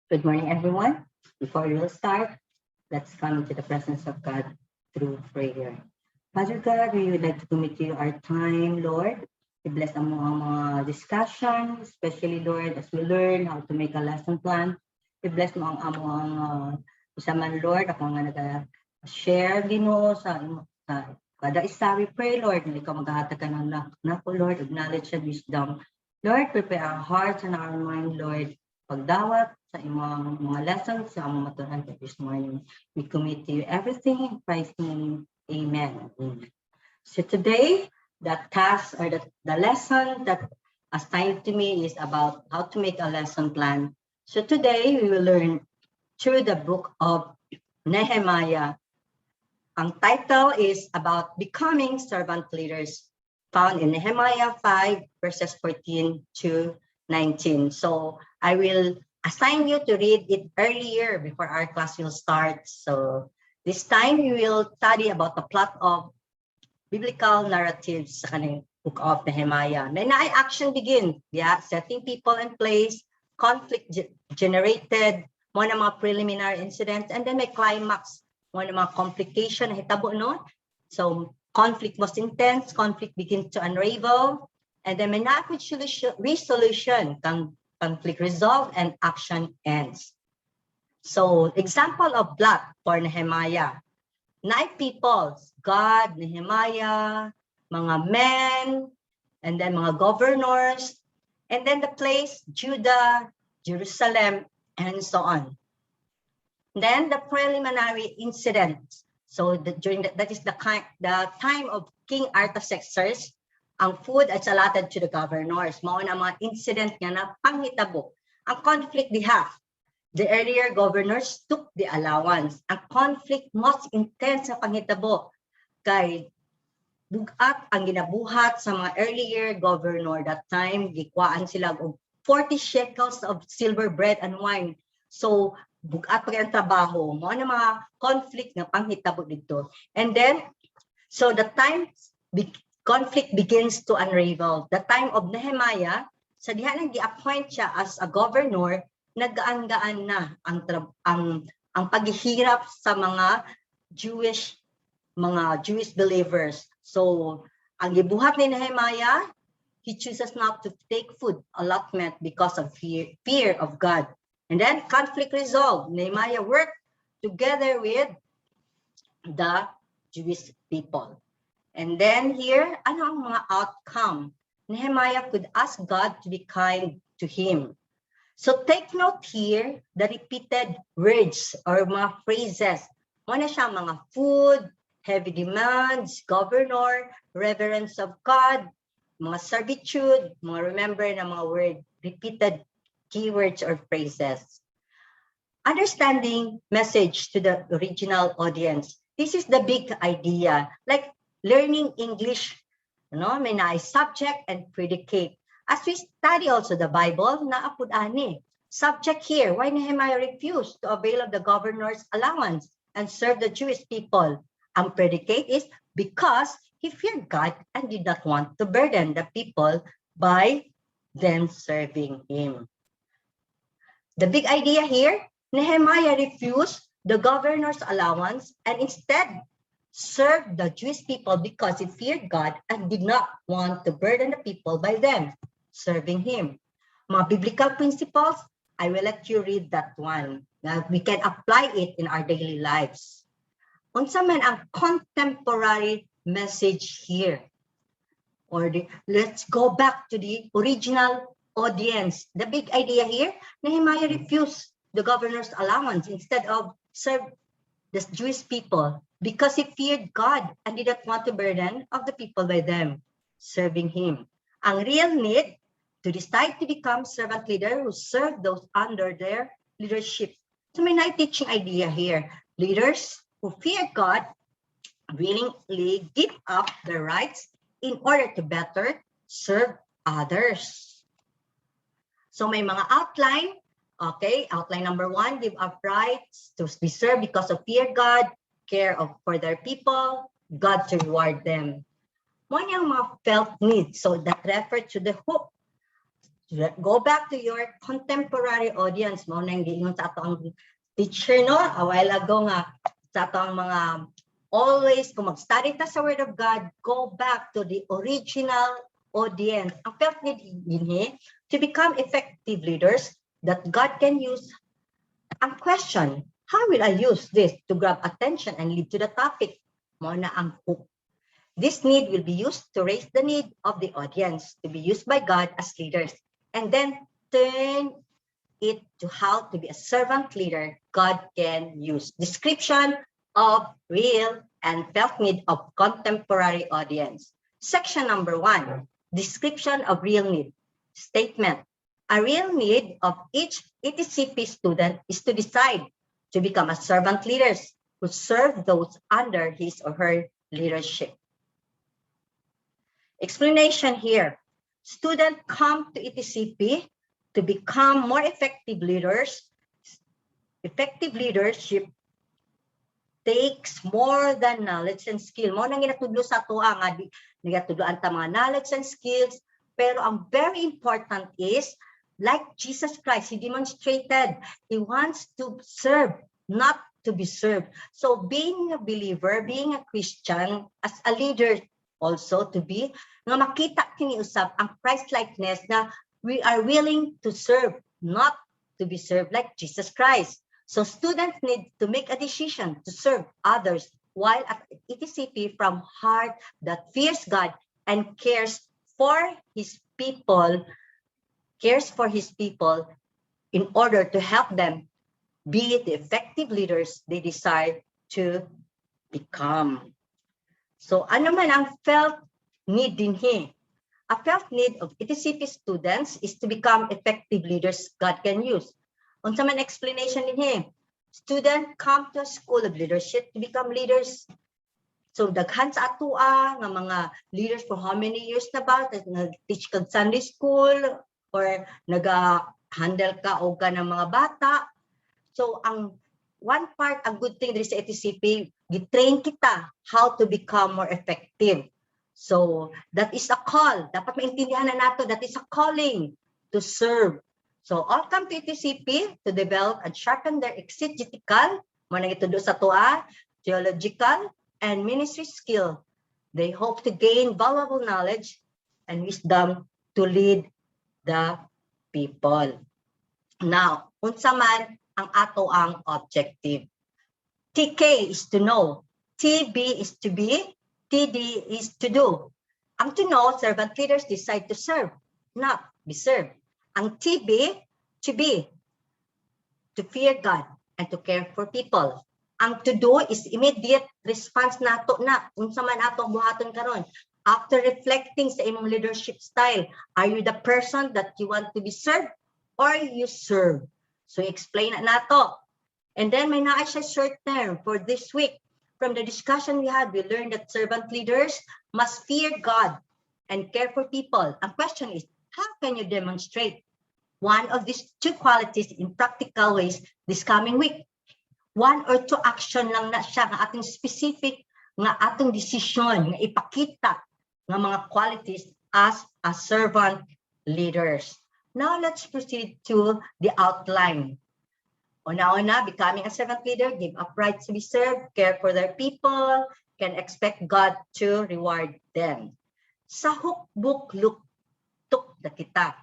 Good morning, everyone. Before we will start, let's come into the presence of God through prayer. Father God, we would like to commit to you our time, Lord. We bless ang mga discussion, especially, Lord, as we learn how to make a lesson plan. We bless mo ang among usaman, Lord, ako nga nag-share Ginoo sa kada isa. We pray, Lord, na ikaw maghahatag ka ng nako, Lord, of knowledge and wisdom. Lord, prepare our hearts and our mind, Lord, pagdawat sa imong mga lessons sa among matuhan this morning. We commit to you everything in Christ's name. Amen. So today, the task or the lesson that assigned to me is about how to make a lesson plan. So today, we will learn through the book of Nehemiah. Ang title is about becoming servant leaders, found in Nehemiah 5 verses 14 to 19. So I will assign you to read it earlier before our class will start. So this time we will study about the plot of biblical narratives sa kaning book of Nehemiah. Then action begin, setting people in place, conflict generated, mga preliminary incidents, and then may climax, mga complication na hitabo, no? So conflict was intense, conflict begins to unravel, and then may resolution, conflict resolved, and action ends. So example of plot for Nehemiah. 9 people, God, Nehemiah, mga men, and then mga governors, and then the place, Judah, Jerusalem, and so on. Then the preliminary incidents. So that is the time of King Artaxerxes, ang food ay allotted to the governors. Mao na mga incident nga na panghitabo. Ang conflict diha, the earlier governors took the allowance. Ang conflict most intense sa panghitabo kay bugat ang ginabuhat sa mga earlier governor that time, gikwaan sila og 40 shekels of silver bread and wine. So bugat pa ang trabaho, mo na mga conflict nga panghitabo dito. And then so the time conflict begins to unravel. The time of Nehemiah, sa diha nang gi-appoint siya as a governor, naggaan-gaan na ang paghihirap sa mga Jewish believers. So ang gibuhat ni Nehemiah, he chooses not to take food allotment because of fear of God. And then conflict resolved. Nehemiah worked together with the Jewish people. And then here, ano ang mga outcome? Nehemiah could ask God to be kind to him. So take note here, the repeated words or mga phrases. Ano siya, mga food, heavy demands, governor, reverence of God, mga servitude, mga remember na mga word, repeated keywords or phrases. Understanding message to the original audience. This is the big idea. Like learning English, may na subject and predicate. As we study also the Bible, naapod ani. Subject here, why Nehemiah refused to avail of the governor's allowance and serve the Jewish people? Ang predicate is because he feared God and did not want to burden the people by them serving him. The big idea here, Nehemiah refused the governor's allowance and instead served the Jewish people because he feared God and did not want to burden the people by them serving him. Mga biblical principles, I will let you read that one. Now we can apply it in our daily lives. Unsa man ang contemporary message here? Let's go back to the original audience. The big idea here, Nehemiah refused the governor's allowance instead of serve the Jewish people because he feared God and did not want to burden of the people by them serving him. Ang real need to decide to become servant leader who serve those under their leadership. So may teaching idea here. Leaders who fear God willingly give up their rights in order to better serve others. So may mga outline. Okay, outline number 1, give up rights to be served because of fear God, care for their people, God to reward them. One yung mga felt needs, so that refer to the hope Go back to your contemporary audience. Mo nang giingon sa ato ang teacher no a while ago nga sa ato ang mga always kung mag-study ta sa Word of God, go back to the original audience. Ang felt need dinhi to become effective leaders that God can use. Ang question, how will I use this to grab attention and lead to the topic? Mo na ang hook. This need will be used to raise the need of the audience to be used by God as leaders, and then turn it to how to be a servant leader God can use. Description of real and felt need of contemporary audience. Section number 1, description of real need. Statement, a real need of each ETCP student is to decide to become a servant leaders who serve those under his or her leadership. Explanation here. Students come to ETCP to become more effective leaders. Effective leadership takes more than knowledge and skill. Mo nang ginatudlo sa tuwa nga ginatudloan ta mga knowledge and skills, pero ang very important is like Jesus Christ, he demonstrated he wants to serve, not to be served. So being a believer, being a Christian, as a leader also to be, nga makita kini usab ang Christ-likeness na we are willing to serve, not to be served like Jesus Christ. So students need to make a decision to serve others while at ETCP from heart that fears God and cares for his people in order to help them be the effective leaders they desire to become. So ano man ang felt need dinhi? A felt need of ETCP students is to become effective leaders God can use. Unsa man explanation dinhi? Students come to a school of leadership to become leaders. So daghan sa atoa nga mga leaders for how many years na ba? Nag-teach kag Sunday school or naga-handle ka o ka ng mga bata. So ang one part, a good thing diri sa ETCP, gitrain kita how to become more effective. So that is a call. Dapat maintindihan na nato, that is a calling to serve. So all come to ETCP to develop and sharpen their exegetical, mo nang itudo sa tuwa, theological, and ministry skill. They hope to gain valuable knowledge and wisdom to lead the people. Now, unsa man ang ato ang objective. TK is to know, TB is to be, TD is to do. Ang to know, servant leaders decide to serve, not be served. Ang TB, to be, to fear God and to care for people. Ang to do is immediate response nato na unsa man ato buhaton karon. After reflecting sa imong leadership style, are you the person that you want to be served or you serve? So explain na nato. And then may naa siya short term for this week. From the discussion we had, we learned that servant leaders must fear God and care for people. Ang question is, how can you demonstrate one of these two qualities in practical ways this coming week? One or two action lang na siya nga ating specific nga atong decision nga ipakita nga mga qualities as a servant leaders. Now let's proceed to the outline. Una-una, becoming a servant leader, give up rights to be served, care for their people, can expect God to reward them. Sa hookbook, luktok na kita.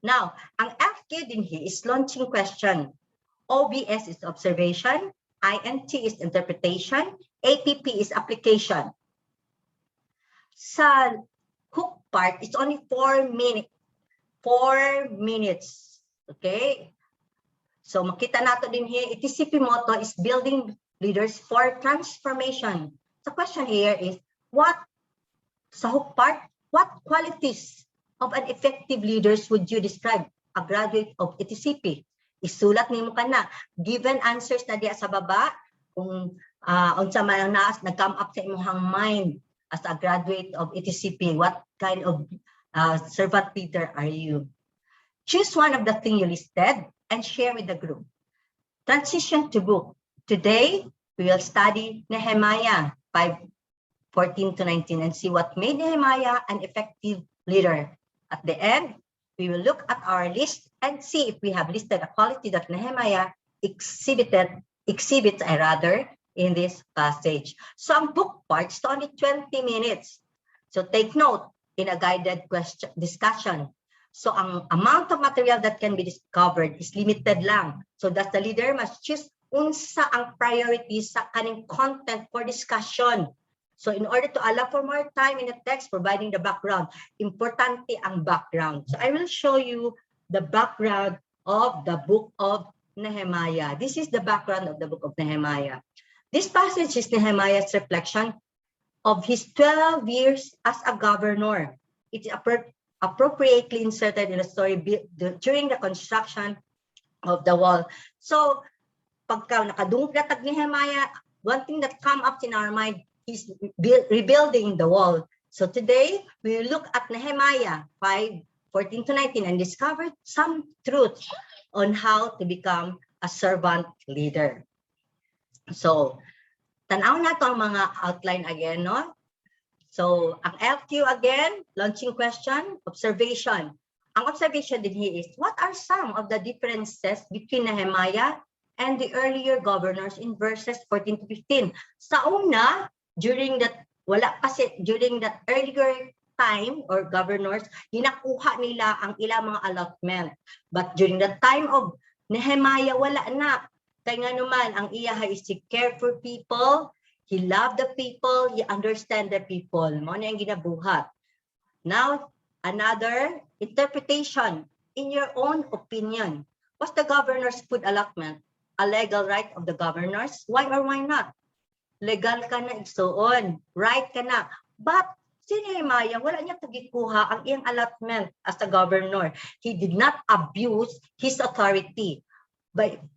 Now, ang FQ din here is launching question. OBS is observation, INT is interpretation, APP is application. Sa hook part, it's only 4 minutes. 4 minutes. Okay? So makita nato din here, ETCP motto is building leaders for transformation. The question here is, sa hook part, what qualities of an effective leaders would you describe a graduate of ETCP? Isulat nimo kana. Given answers na diya sa baba, kung unsa man ang nag-come up sa imong mind as a graduate of ETCP, what kind of servant leader are you? Choose one of the things you listed and share with the group. Transition to book. Today, we will study Nehemiah 5:14 to 19 and see what made Nehemiah an effective leader. At the end, we will look at our list and see if we have listed a quality that Nehemiah exhibits in this passage. So ang book part is only 20 minutes. So take note in a guided discussion. So ang amount of material that can be discovered is limited lang. So that the leader must choose unsa ang priority sa kaning content for discussion. So in order to allow for more time in the text, providing the background, importante ang background. So I will show you the background of the book of Nehemiah. This is the background of the book of Nehemiah. This passage is Nehemiah's reflection of his 12 years as a governor. It is appropriately inserted in the story during the construction of the wall. So pagka nakadunggatag ni Nehemiah, one thing that comes up in our mind is rebuilding the wall. So today, we will look at Nehemiah 5:14-19 and discover some truths on how to become a servant leader. So, tanaw na ito ang mga outline again, no? So, ang LQ again, launching question, observation. Ang observation din here is, what are some of the differences between Nehemiah and the earlier governors in verses 14-15? Sa una, during that earlier time or governors, ginakuha nila ang ilang mga allotment. But during the time of Nehemiah, wala na. Kaya nga naman, ang iya is to care for people, he loved the people, he understand the people. Mo na yung ginabuhat. Now, another interpretation. In your own opinion, was the governor's food allotment a legal right of the governors? Why or why not? Legal ka na igsuon, right ka na. But si Nehemiah, wala niya tagikuha ang iyang allotment as a governor. He did not abuse his authority.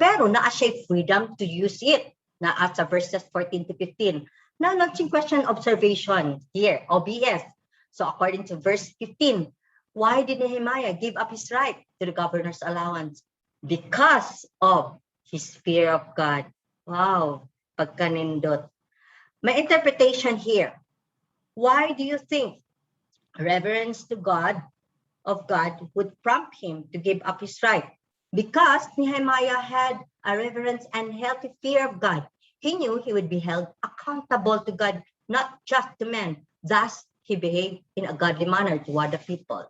Pero naa siya freedom to use it. Na at sa verses 14-15. Now, launching question observation here, OBS. So according to verse 15, why did Nehemiah give up his right to the governor's allowance? Because of his fear of God. Wow. Pagkanindot. My interpretation here. Why do you think reverence to God would prompt him to give up his right? Because Nehemiah had a reverence and healthy fear of God. He knew he would be held accountable to God, not just to men. Thus, he behaved in a godly manner toward the people.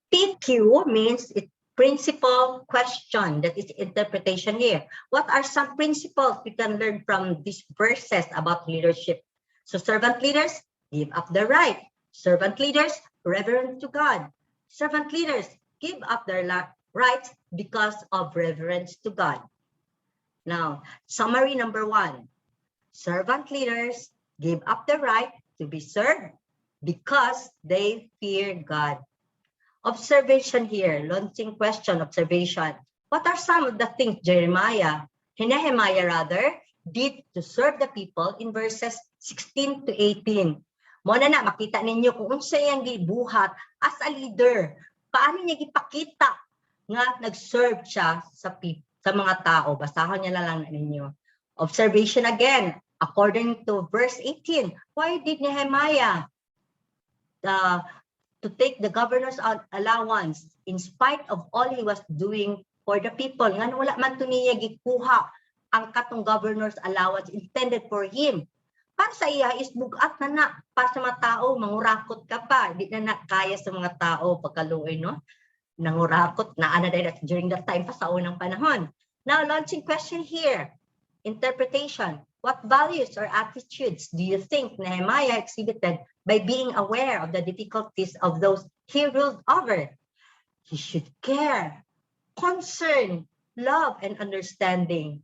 PQ means it's principle question, that is interpretation here. What are some principles we can learn from these verses about leadership? So servant leaders, give up their right. Servant leaders, reverence to God. Servant leaders, give up their rights because of reverence to God. Now, summary number 1. Servant leaders give up the right to be served because they fear God. Observation here, launching question, observation. What are some of the things Nehemiah did to serve the people in verses 16-18? Muna na, makita ninyo kung unsa yang gibuhat as a leader. Paano niya gipakita nga nag-serve siya sa mga tao. Basahon niya na lang ninyo. Observation again, according to verse 18. Why did Nehemiah to take the governor's allowance in spite of all he was doing for the people? Nga wala man to niya gikuha ang katong governor's allowance intended for him. Para sa iya is bugat na para sa mga tao, mangurakot ka pa. Di na kaya sa mga tao pagkaluoy, no? Nangurakot na during that time pa sa unang panahon. Now, launching question here. Interpretation. What values or attitudes do you think Nehemiah exhibited by being aware of the difficulties of those he ruled over? He should care, concern, love, and understanding.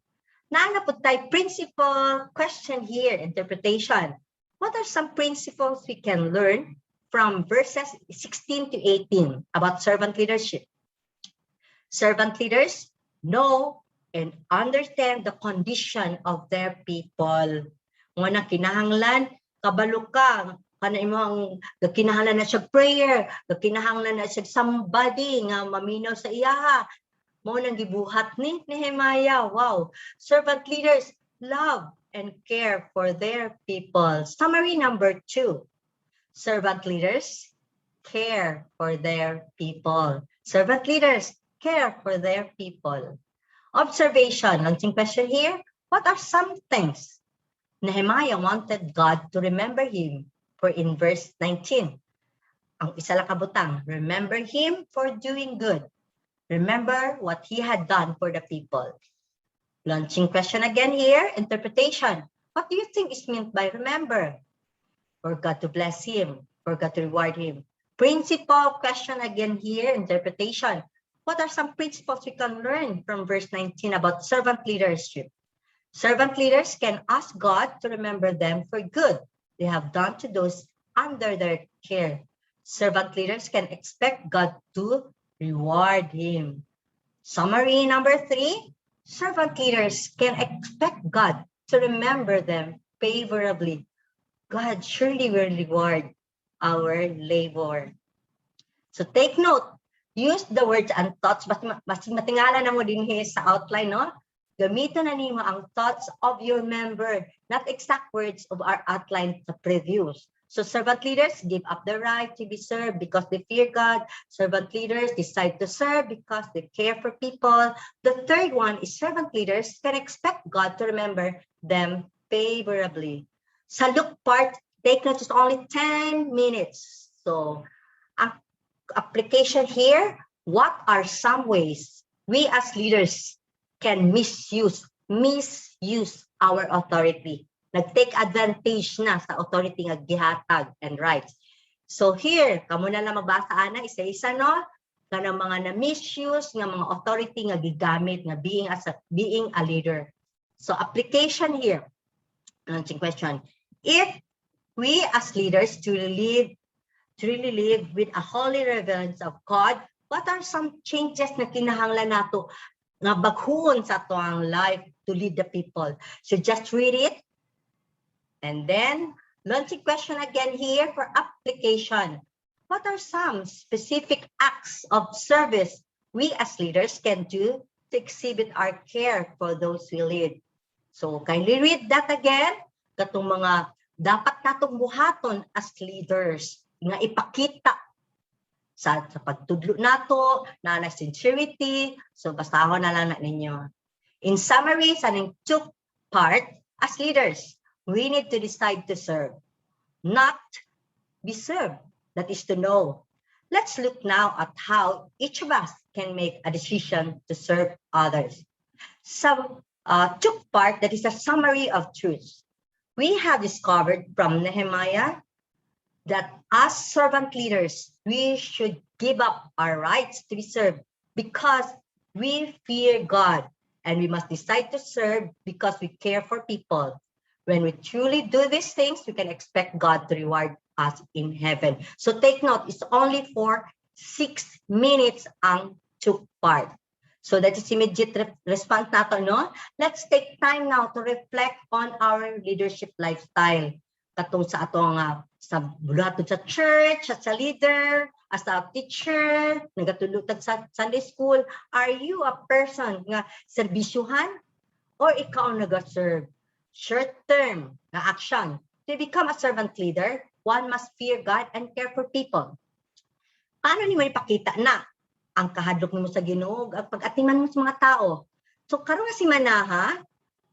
Naanapod tayo principle question here, interpretation. What are some principles we can learn from verses 16-18 about servant leadership? Servant leaders know and understand the condition of their people. Nga kinahanglan, kabalo ka, kana imong kinahanglan na siya prayer, kinahanglan na siya somebody nga maminaw sa iyaha. Mo nang gibuhat ni Nehemiah. Wow. Servant leaders love and care for their people. Summary number 2. Servant leaders care for their people. Servant leaders care for their people. Observation, launching question here. What are some things Nehemiah wanted God to remember him for in verse 19? Ang isa lang kabutang, remember him for doing good. Remember what he had done for the people. Launching question again here, interpretation. What do you think is meant by remember? For God to bless him, for God to reward him. Principle question again here, interpretation. What are some principles we can learn from verse 19 about servant leadership? Servant leaders can ask God to remember them for good they have done to those under their care. Servant leaders can expect God to reward him. Summary number 3, servant leaders can expect God to remember them favorably. God surely will reward our labor. So take note, use the words and thoughts, mas matingala na mo din sa outline, no? Gamiton na nimo ang thoughts of your member, not exact words of our outline sa previous. So servant leaders give up the right to be served because they fear God. Servant leaders decide to serve because they care for people. The third one is servant leaders can expect God to remember them favorably. Sa look part, take note, just only 10 minutes. So, application here, what are some ways we as leaders can misuse our authority? Nag-take advantage na sa authority nga gihatag and rights. So here, kamo na lang magbasa ana isa-isa, no? Kanang mga na-misuse nga mga authority nga gigamit nga being a leader. So application here. Launching question. If we as leaders truly live with a holy reverence of God, what are some changes na kinahanglan nato nga baghon sa ato life to lead the people? So just read it. And then, launching question again here for application. What are some specific acts of service we as leaders can do to exhibit our care for those we lead? So kindly read that again. Katong mga dapat natong buhaton as leaders nga ipakita sa pagtudlo nato na sincerity. So basahon na lang na ninyo. In summary, sa ning two part, as leaders, we need to decide to serve, not be served. That is to know. Let's look now at how each of us can make a decision to serve others. So, two part, that is a summary of truths. We have discovered from Nehemiah that as servant leaders, we should give up our rights to be served because we fear God, and we must decide to serve because we care for people. When we truly do these things, we can expect God to reward us in heaven. So take note, it's only for 6 minutes ang two part. So that is immediate response nato, no? Let's take time now to reflect on our leadership lifestyle. Katong sa atong sa buhaton sa church, sa leader, as a teacher, nagatulutag sa Sunday school, are you a person nga serbisyuhan or ikaw nag-serve? Short-term na action. To become a servant leader, one must fear God and care for people. Paano ni mo ipakita na ang kahadlok mo sa Ginoo at pag-atiman mo sa mga tao? So karon si Manaha,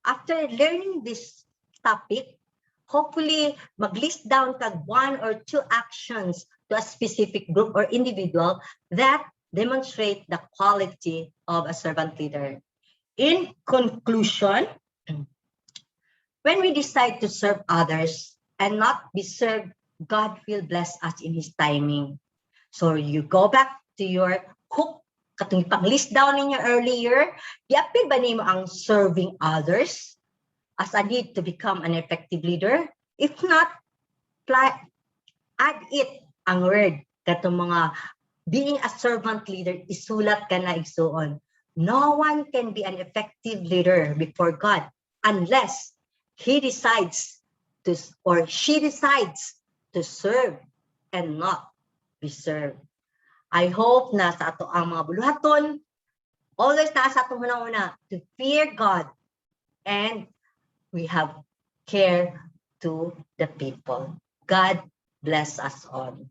after learning this topic, hopefully mag-list down kag 1 or 2 actions to a specific group or individual that demonstrate the quality of a servant leader. In conclusion, when we decide to serve others and not be served, God will bless us in His timing. So you go back to your hook, katong pang-list down ninyo earlier, yapil ba nimo ang serving others as a need to become an effective leader? If not, add it ang word, katong mga being a servant leader, isulat ka na igsuon. No one can be an effective leader before God unless he decides to, or she decides to serve and not be served. I hope na sa ato ang mga buluhaton, always na sa atong una-una to fear God and we have care to the people. God bless us all.